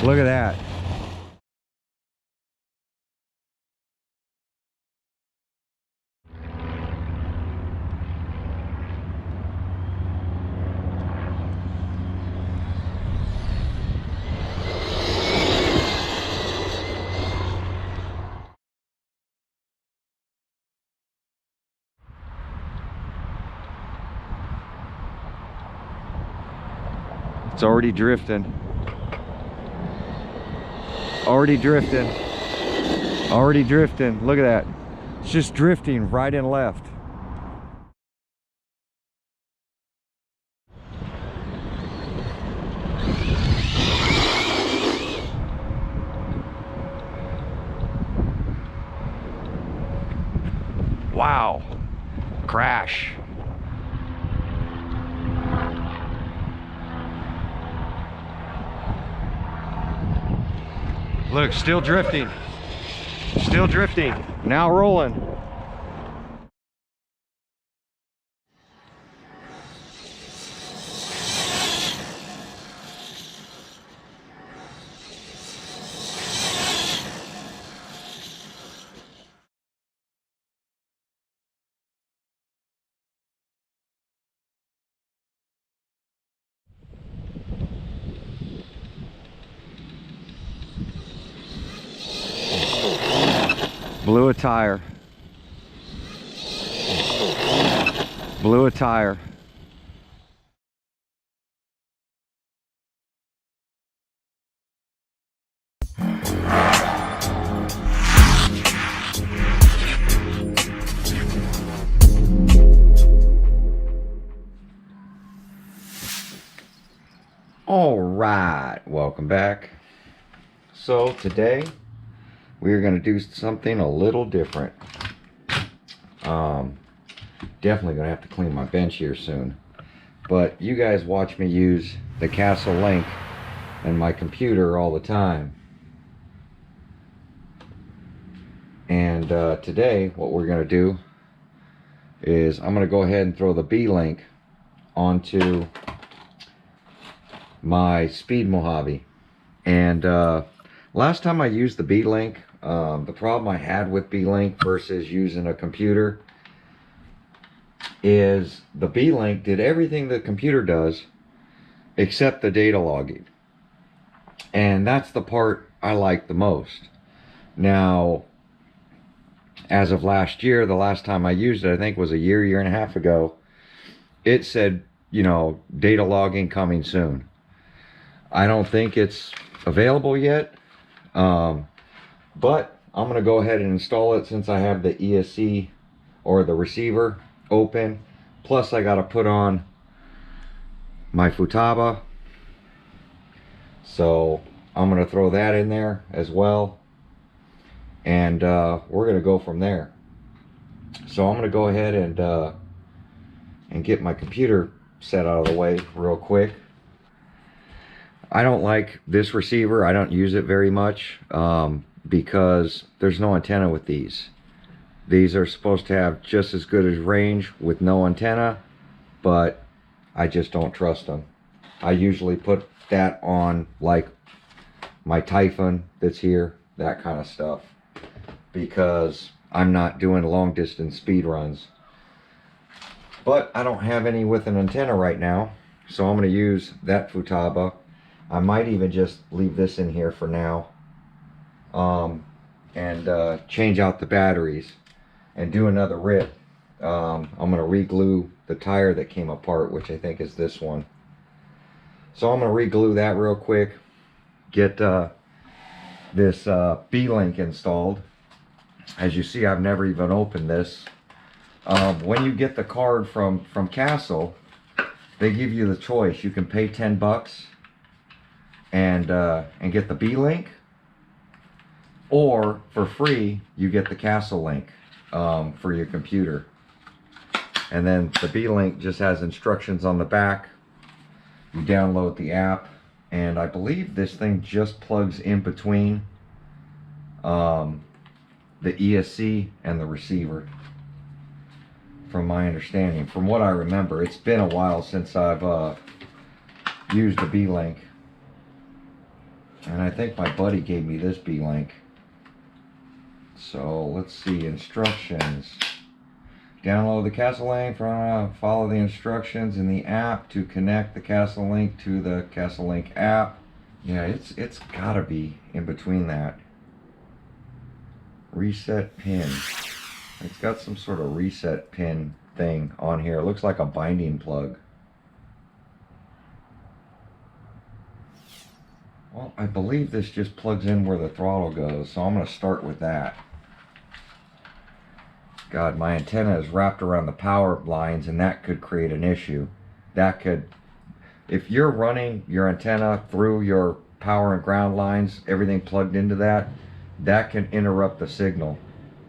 Look at that. It's already drifting. Already drifting. Already drifting. Look at that. It's just drifting right and left. Wow. Crash. Look, still drifting. Still drifting. Now rolling. Blew a tire. Blew a tire. All right, welcome back. So today we're going to do something a little different. Definitely going to have to clean my bench here soon. But you guys watch me use the Castle Link and my computer all the time. And today what we're going to do is I'm going to go ahead and throw the B-Link onto my Speed Mojave. And last time I used the B-Link, the problem I had with B-Link versus using a computer is the B-Link did everything the computer does except the data logging. And that's the part I like the most. Now, as of last year, the last time I used it, I think was a year and a half ago, it said, you know, data logging coming soon. I don't think it's available yet, but I'm going to go ahead and install it since I have the ESC or the receiver open. Plus I got to put on my Futaba, so I'm going to throw that in there as well, and we're going to go from there. So I'm going to go ahead and get my computer set out of the way real quick. I don't like this receiver. I don't use it very much because there's no antenna with these. These are supposed to have just as good as range with no antenna, but I just don't trust them. I usually put that on like my Typhoon that's here, that kind of stuff, because I'm not doing long distance speed runs. But I don't have any with an antenna right now, so I'm going to use that Futaba. I might even just leave this in here for now, and change out the batteries and do another rip. I'm going to re-glue the tire that came apart, which I think is this one. So I'm going to re-glue that real quick, get this B-Link installed. As you see, I've never even opened this. When you get the card from Castle, they give you the choice. You can pay 10 bucks and get the B-Link, or for free you get the Castle Link for your computer. And then the B-Link just has instructions on the back. You download the app, and I believe this thing just plugs in between the ESC and the receiver, from my understanding. From what I remember, it's been a while since I've used the B-Link. And I think my buddy gave me this B-Link. So let's see, instructions. Download the CastleLink, follow the instructions in the app to connect the CastleLink to the CastleLink app. Yeah, it's gotta be in between that. Reset pin. It's got some sort of reset pin thing on here. It looks like a binding plug. Well, I believe this just plugs in where the throttle goes, so I'm going to start with that. God, my antenna is wrapped around the power lines, and that could create an issue. That could, if you're running your antenna through your power and ground lines, everything plugged into that, that can interrupt the signal.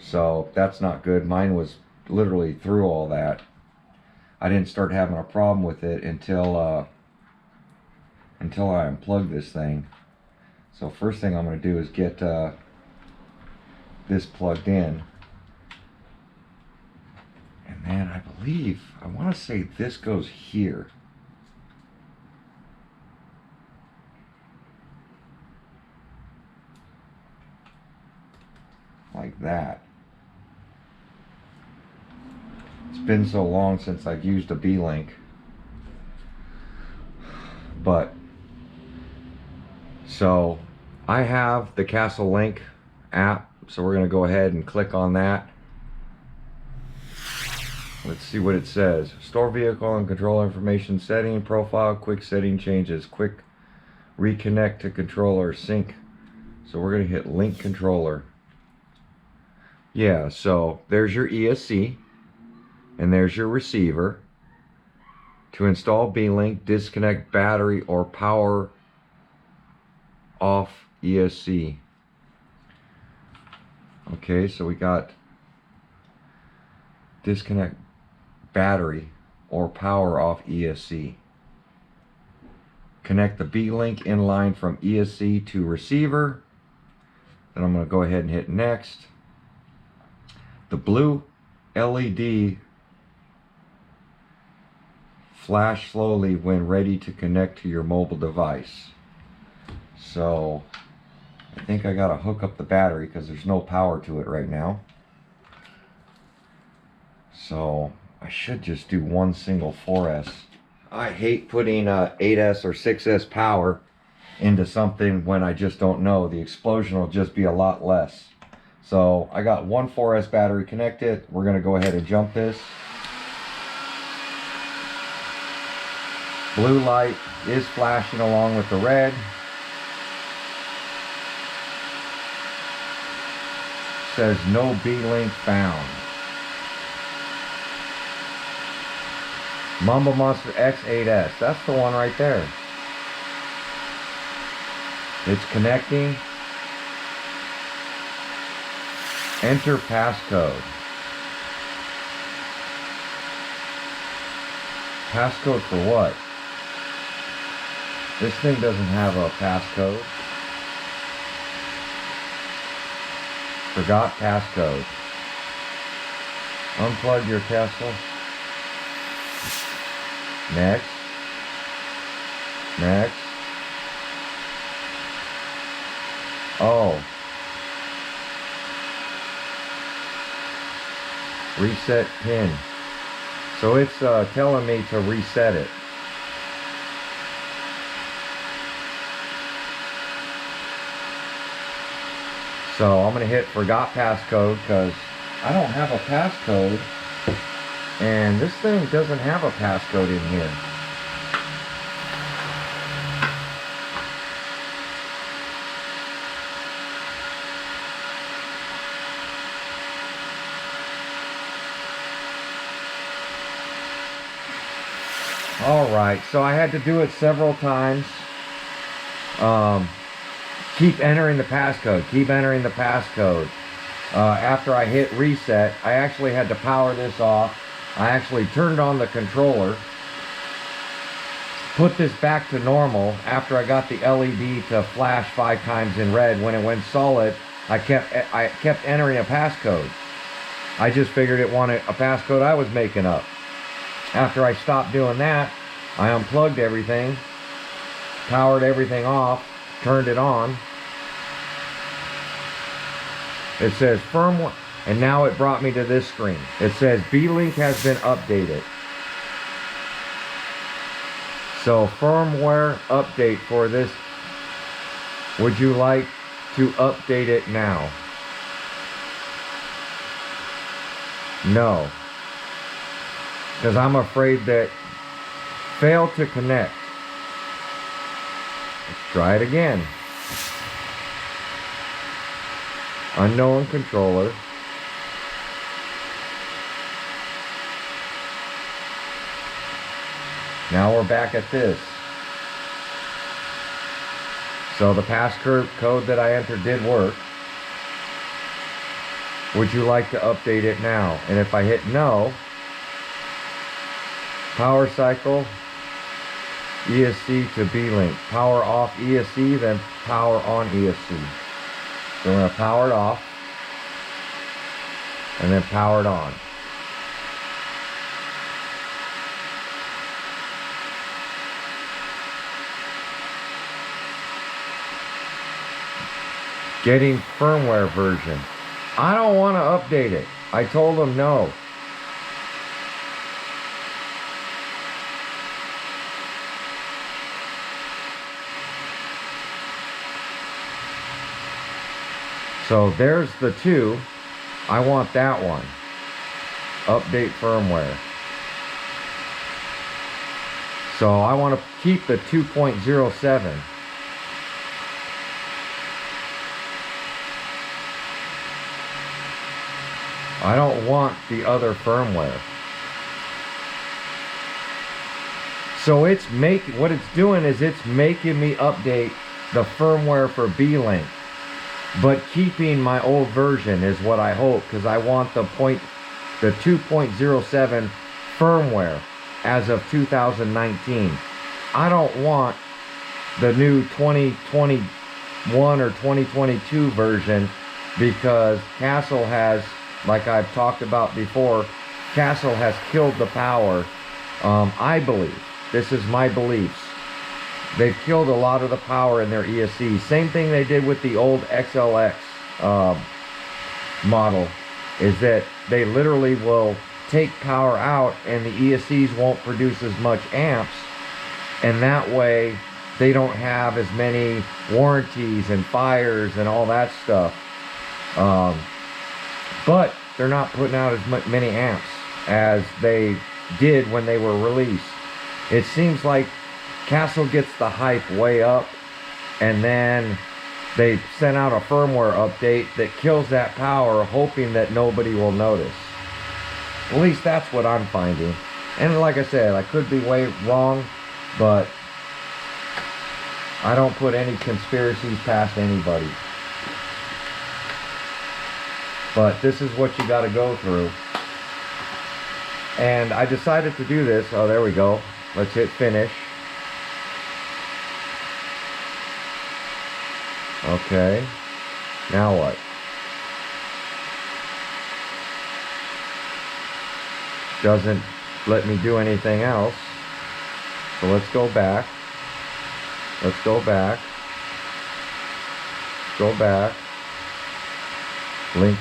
So that's not good. Mine was literally through all that. I didn't start having a problem with it until I unplug this thing. So first thing I'm going to do is get this plugged in. And then I believe, I want to say this goes here. Like that. It's been so long since I've used a B-Link. But so I have the CastleLink app, so we're going to go ahead and click on that. Let's see what it says. Store vehicle and controller information, setting profile, quick setting changes, quick reconnect to controller, sync. So we're going to hit link controller. Yeah, so there's your ESC and there's your receiver. To install B-Link, disconnect battery or power off ESC. Okay, so we got disconnect battery or power off ESC. Connect the B-Link inline from ESC to receiver. Then I'm going to go ahead and hit next. The blue LED flash slowly when ready to connect to your mobile device. So I think I gotta hook up the battery because there's no power to it right now. So I should just do one single 4S. I hate putting 8S or 6S power into something when I just don't know. The explosion will just be a lot less. So I got one 4S battery connected. We're gonna go ahead and jump this. Blue light is flashing along with the red. Says no B-Link found. Mumble Monster X8S. That's the one right there. It's connecting. Enter passcode. Passcode for what? This thing doesn't have a passcode. Forgot passcode. Unplug your Tesla. Next. Next. Oh. Reset pin. So it's telling me to reset it. So I'm going to hit forgot passcode because I don't have a passcode. And this thing doesn't have a passcode in here. Alright, so I had to do it several times. Keep entering the passcode. Keep entering the passcode. After I hit reset, I actually had to power this off. I actually turned on the controller, put this back to normal after I got the LED to flash 5 times in red. When it went solid, I kept entering a passcode. I just figured it wanted a passcode I was making up. After I stopped doing that, I unplugged everything, powered everything off, turned it on. It says firmware, and now it brought me to this screen. It says B-Link has been updated. So firmware update for this. Would you like to update it now? No. Because I'm afraid that fail to connect. Let's try it again. Unknown controller. Now we're back at this. So the passcode that I entered did work. Would you like to update it now? And if I hit no, power cycle, ESC to B-Link. Power off ESC, then power on ESC. So we're going to power it off, and then power it on. Getting firmware version. I don't want to update it. I told them no. So there's the 2. I want that one. Update firmware. So I want to keep the 2.07. I don't want the other firmware. So what it's doing is it's making me update the firmware for B-Link, but keeping my old version is what I hope, because I want the 2.07 firmware as of 2019. I don't want the new 2021 or 2022 version, because Castle has, like I've talked about before, Castle has killed the power. I believe, this is my beliefs, they've killed a lot of the power in their ESC. Same thing they did with the old XLX model, is that they literally will take power out and the ESCs won't produce as much amps, and that way they don't have as many warranties and fires and all that stuff. But they're not putting out as many amps as they did when they were released. It seems like Castle gets the hype way up, and then they sent out a firmware update that kills that power, hoping that nobody will notice. At least that's what I'm finding. And like I said, I could be way wrong, but I don't put any conspiracies past anybody. But this is what you got to go through. And I decided to do this. Oh, there we go. Let's hit finish. Okay. Now what? Doesn't let me do anything else. So let's go back. Let's go back. Go back. Link.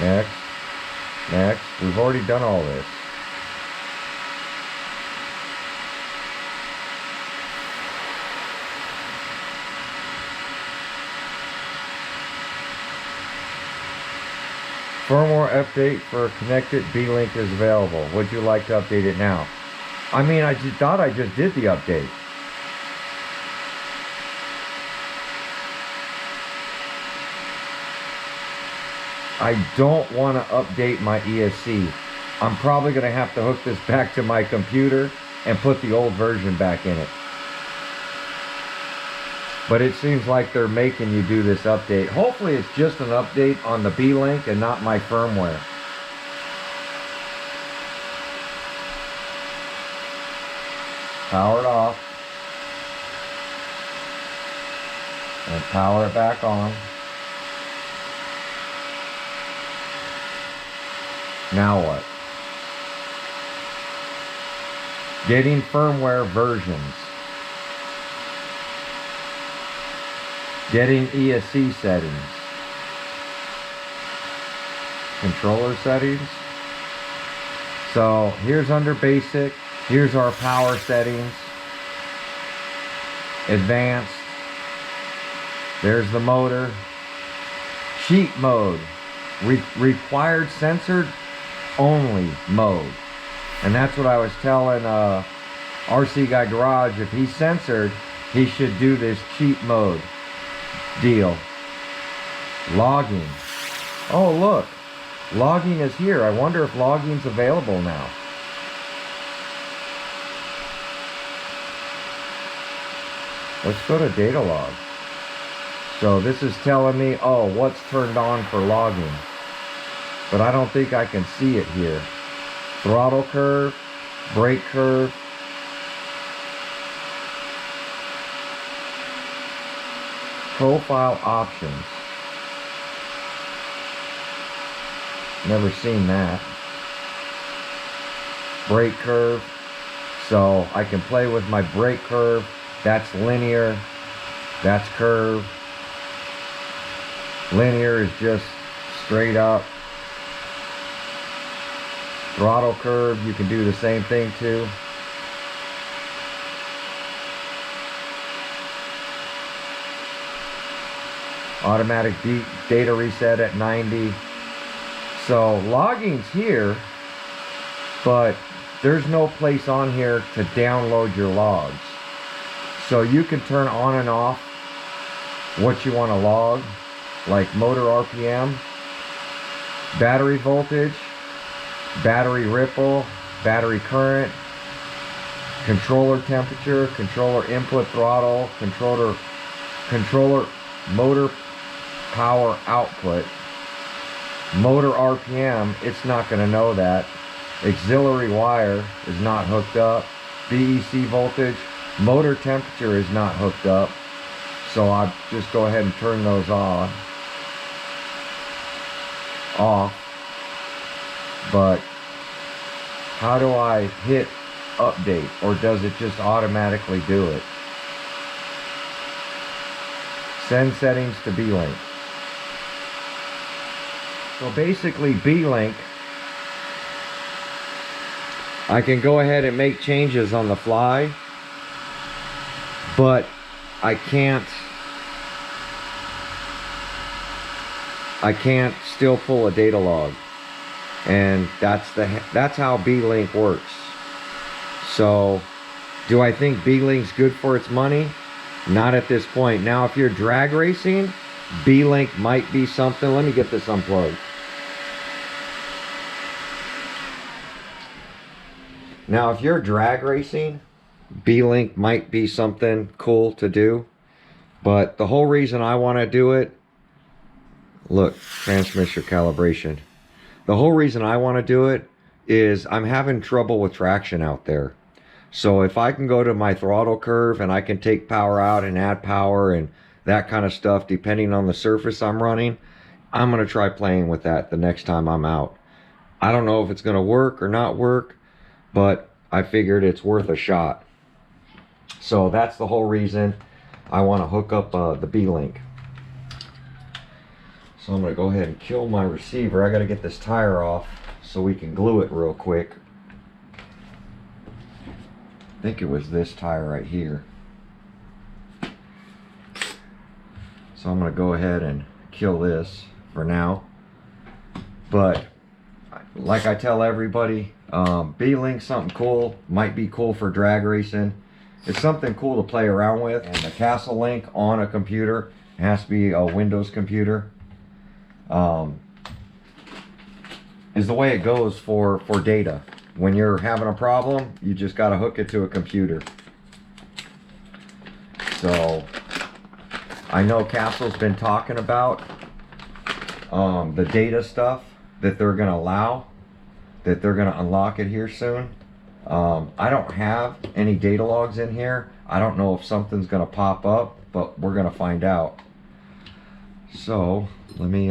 Next. Next. We've already done all this. Firmware update for connected B-Link is available. Would you like to update it now? I mean, I just thought I just did the update. I don't want to update my ESC. I'm probably going to have to hook this back to my computer and put the old version back in it. But it seems like they're making you do this update. Hopefully it's just an update on the B-Link and not my firmware. Power it off. And power it back on. Now what? Getting firmware versions. Getting ESC settings. Controller settings. So here's under basic. Here's our power settings. Advanced. There's the motor. Cheat mode. Required censored only mode. And that's what I was telling RC Guy Garage. If he's censored, he should do this cheat mode deal. Logging. Oh, look. Logging is here. I wonder if logging's available now. Let's go to data log. So this is telling me, oh, what's turned on for logging. But I don't think I can see it here. Throttle curve, brake curve. Profile options. Never seen that. Brake curve. So I can play with my brake curve. That's linear. That's curve. Linear is just straight up. Throttle curve, you can do the same thing too. Automatic data reset at 90. So logging's here, but there's no place on here to download your logs. So you can turn on and off what you want to log, like motor RPM, battery voltage, battery ripple, battery current, controller temperature, controller input throttle, controller motor power output, motor RPM, it's not going to know that. Auxiliary wire is not hooked up. BEC voltage, motor temperature is not hooked up. So I'll just go ahead and turn those off. But how do I hit update, or does it just automatically do it? Send settings to B-Link. So basically B-Link, I can go ahead and make changes on the fly, but I can't still pull a data log. And that's how B-Link works. So do I think B-Link's good for its money? Not at this point. Now if you're drag racing, B-Link might be something. Let me get this unplugged. Now if you're drag racing, B-Link might be something cool to do. But the whole reason I want to do it, look, transmission calibration. The whole reason I want to do it is I'm having trouble with traction out there. So if I can go to my throttle curve and I can take power out and add power and that kind of stuff, depending on the surface I'm running, I'm going to try playing with that the next time I'm out. I don't know if it's going to work or not work, but I figured it's worth a shot. So that's the whole reason I want to hook up the B-Link. So I'm going to go ahead and kill my receiver. I got to get this tire off so we can glue it real quick. I think it was this tire right here. So I'm going to go ahead and kill this for now. But like I tell everybody, B-Link's something cool. Might be cool for drag racing. It's something cool to play around with. And the Castle Link on a computer, it has to be a Windows computer, is the way it goes for data. When you're having a problem, you just got to hook it to a computer. So I know Castle's been talking about the data stuff that they're going to allow, that they're going to unlock it here soon. I don't have any data logs in here. I don't know if something's going to pop up, but we're going to find out. So let me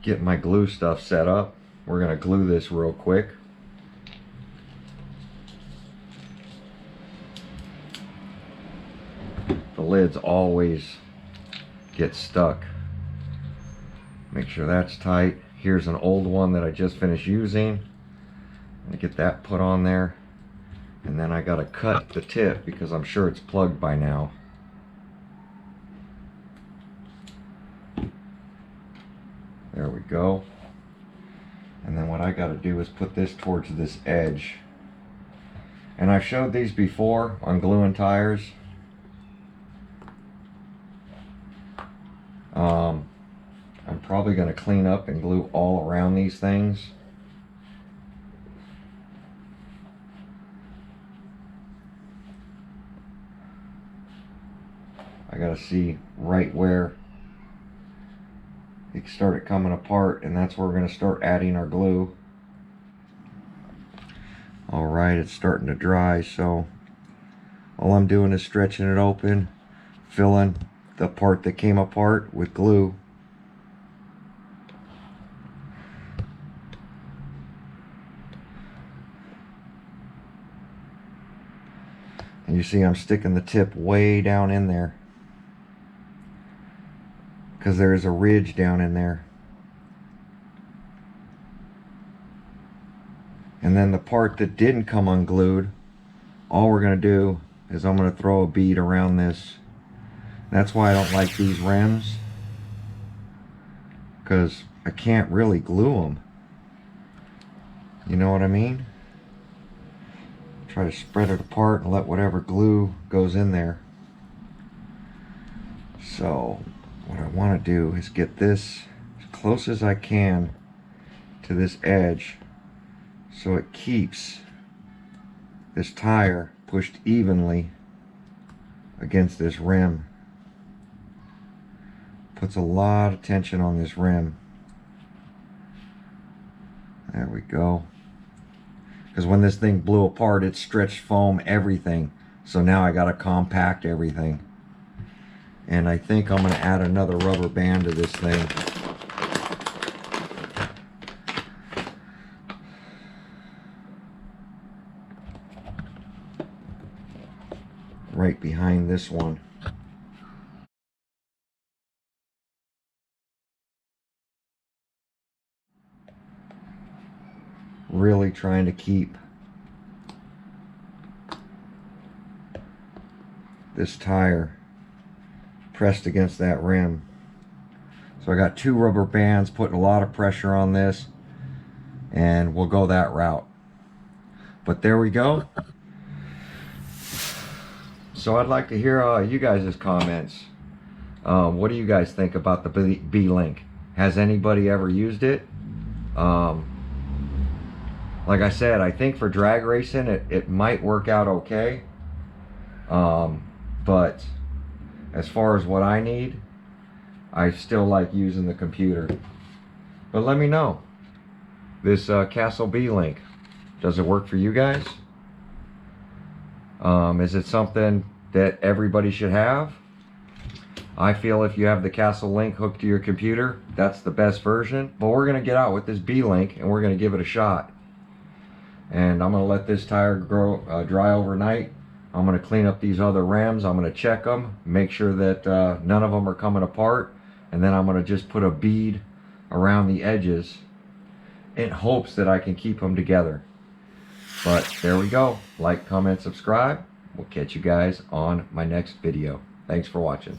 get my glue stuff set up. We're going to glue this real quick. The lid's always get stuck. Make sure that's tight. Here's an old one that I just finished using. I'm gonna get that put on there. And then I gotta cut the tip because I'm sure it's plugged by now. There we go. And then what I gotta do is put this towards this edge. And I've showed these before on gluing tires. I'm probably gonna clean up and glue all around these things. I gotta see right where it started coming apart, and that's where we're gonna start adding our glue. All right, it's starting to dry, so all I'm doing is stretching it open, filling the part that came apart with glue. And you see I'm sticking the tip way down in there because there is a ridge down in there. And then the part that didn't come unglued, all we're going to do is I'm going to throw a bead around this. That's why I don't like these rims, because I can't really glue them. You know what I mean? Try to spread it apart and let whatever glue goes in there. So what I want to do is get this as close as I can to this edge so it keeps this tire pushed evenly against this rim. Puts a lot of tension on this rim. There we go. Because when this thing blew apart, it stretched foam everything. So now I gotta compact everything. And I think I'm gonna add another rubber band to this thing. Right behind this one. Really trying to keep this tire pressed against that rim. So I got 2 rubber bands putting a lot of pressure on this, and we'll go that route. But there we go. So I'd like to hear you guys' comments. What do you guys think about the B-Link? Has anybody ever used it? Like I said, I think for drag racing it might work out okay. But as far as what I need, I still like using the computer. But let me know. This Castle B-Link, does it work for you guys? Is it something that everybody should have? I feel if you have the Castle Link hooked to your computer, that's the best version. But we're going to get out with this B-Link and we're going to give it a shot. And I'm going to let this tire dry overnight. I'm going to clean up these other rims. I'm going to check them, make sure that none of them are coming apart. And then I'm going to just put a bead around the edges in hopes that I can keep them together. But there we go. Like, comment, subscribe. We'll catch you guys on my next video. Thanks for watching.